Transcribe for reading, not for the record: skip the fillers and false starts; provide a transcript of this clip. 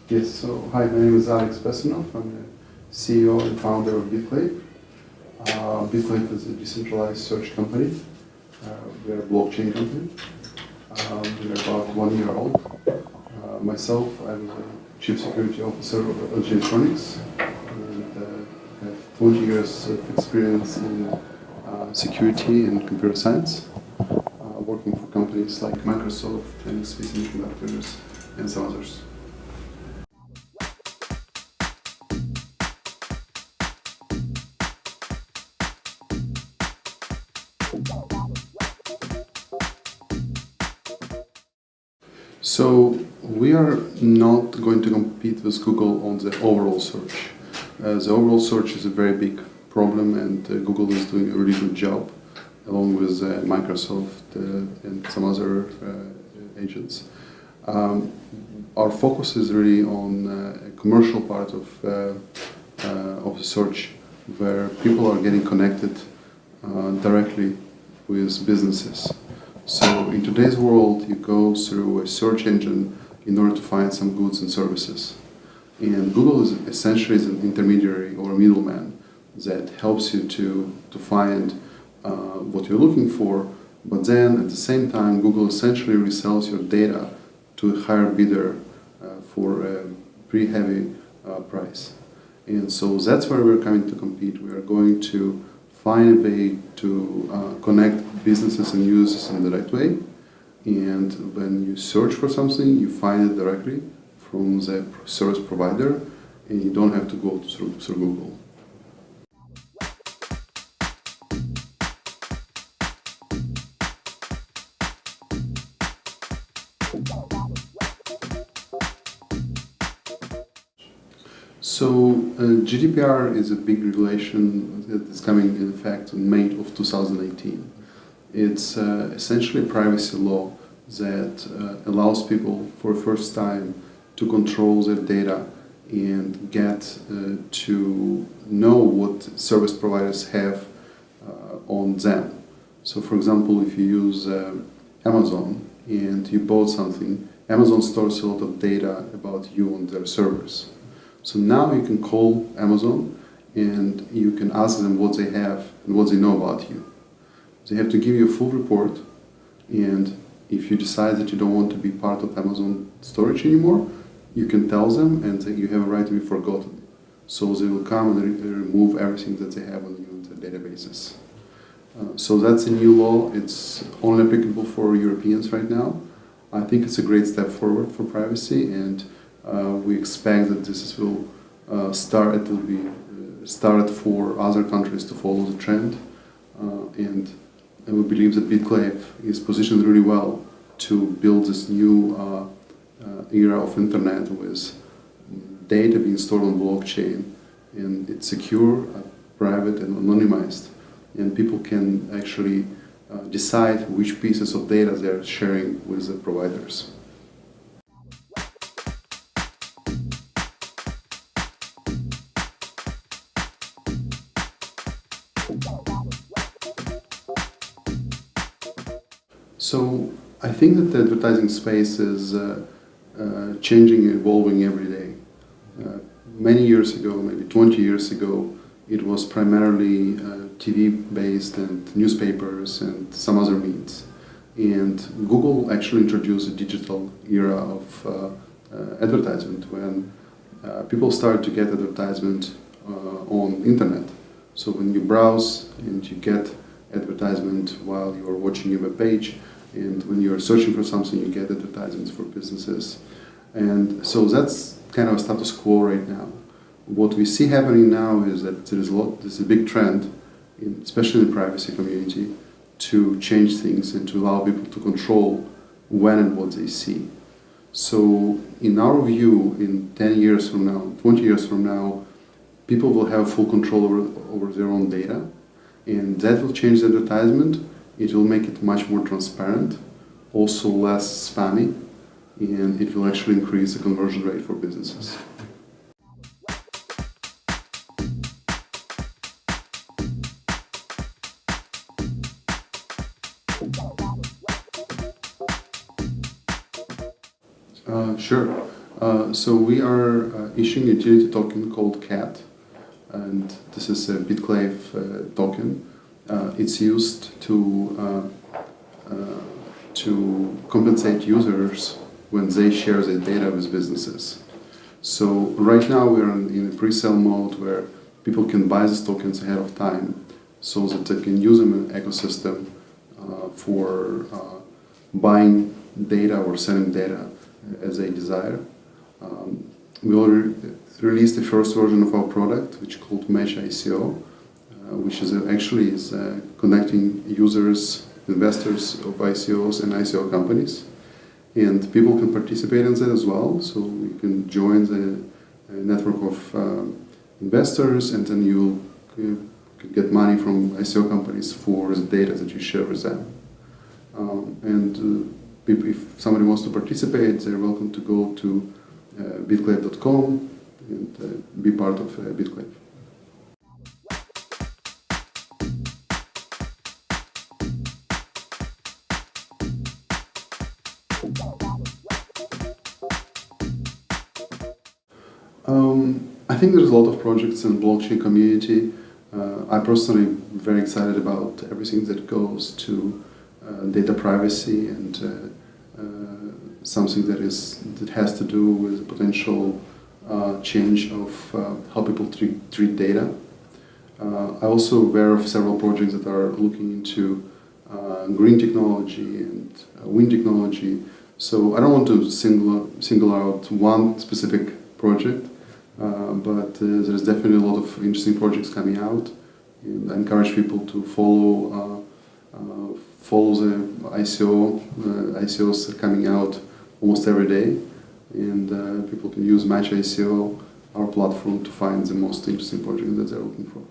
Yes, so hi, my name is Alex Bessonov. I'm the CEO and founder of BitClave. BitClave is a decentralized search company. We're a blockchain company. We're about 1 year old. Myself, I'm the Chief Security Officer of LG Electronics and have 20 years of experience in security and computer science, working for companies like Microsoft, NXP Semiconductors, and some others. So we are not going to compete with Google on the overall search. The overall search is a very big problem, and Google is doing a really good job, along with Microsoft and some other agents. Our focus is really on a commercial part of the search, where people are getting connected directly with businesses. So in today's world, you go through a search engine in order to find some goods and services. And Google is essentially an intermediary or a middleman that helps you to find what you're looking for, but then at the same time, Google essentially resells your data to a higher bidder for a pretty heavy price. And so that's where we're coming to compete. We are going to find a way to connect businesses and users in the right way. And when you search for something, you find it directly from the service provider, and you don't have to go through Google. So GDPR is a big regulation that is coming in effect in May of 2018. It's essentially a privacy law that allows people for the first time to control their data and get to know what service providers have on them. So for example, if you use Amazon and you bought something, Amazon stores a lot of data about you on their servers. So now you can call Amazon and you can ask them what they have and what they know about you. They have to give you a full report, and if you decide that you don't want to be part of Amazon storage anymore, you can tell them and you have a right to be forgotten. So they will come and remove everything that they have on you in their databases. So that's a new law. It's only applicable for Europeans right now. I think it's a great step forward for privacy, and we expect that this will be started for other countries to follow the trend, and we believe that BitClave is positioned really well to build this new era of internet with data being stored on blockchain, and it's secure, private, and anonymized, and people can actually decide which pieces of data they're sharing with the providers. So I think that the advertising space is changing and evolving every day. Many years ago, maybe 20 years ago, it was primarily TV-based and newspapers and some other means. And Google actually introduced a digital era of advertisement when people started to get advertisement on internet. So when you browse and you get advertisement while you are watching a web page, and when you are searching for something, you get advertisements for businesses. And so that's kind of a status quo right now. What we see happening now is that there's a big trend, especially in the privacy community, to change things and to allow people to control when and what they see. So in our view, in 10 years from now, 20 years from now, people will have full control over their own data, and that will change the advertisement. It will make it much more transparent, also less spammy, and it will actually increase the conversion rate for businesses. Sure. So we are issuing a utility token called CAT, and this is a BitClave token. It's used to compensate users when they share their data with businesses. So right now we're in a pre-sale mode where people can buy these tokens ahead of time so that they can use them in the ecosystem for buying data or selling data as they desire. We already released the first version of our product, which is called Mesh ICO, which is actually connecting users, investors of ICOs and ICO companies. And people can participate in that as well. So you can join the network of investors, and then you can get money from ICO companies for the data that you share with them. If somebody wants to participate, they're welcome to go to bitclave.com and be part of BitClave. I think there's a lot of projects in the blockchain community. I personally am very excited about everything that goes to data privacy and something that has to do with the potential change of how people treat data. I'm also aware of several projects that are looking into green technology and wind technology. So I don't want to single out one specific project, but there's definitely a lot of interesting projects coming out, and I encourage people to follow the ICOs coming out almost every day, and people can use Match ICO, our platform, to find the most interesting projects that they're looking for.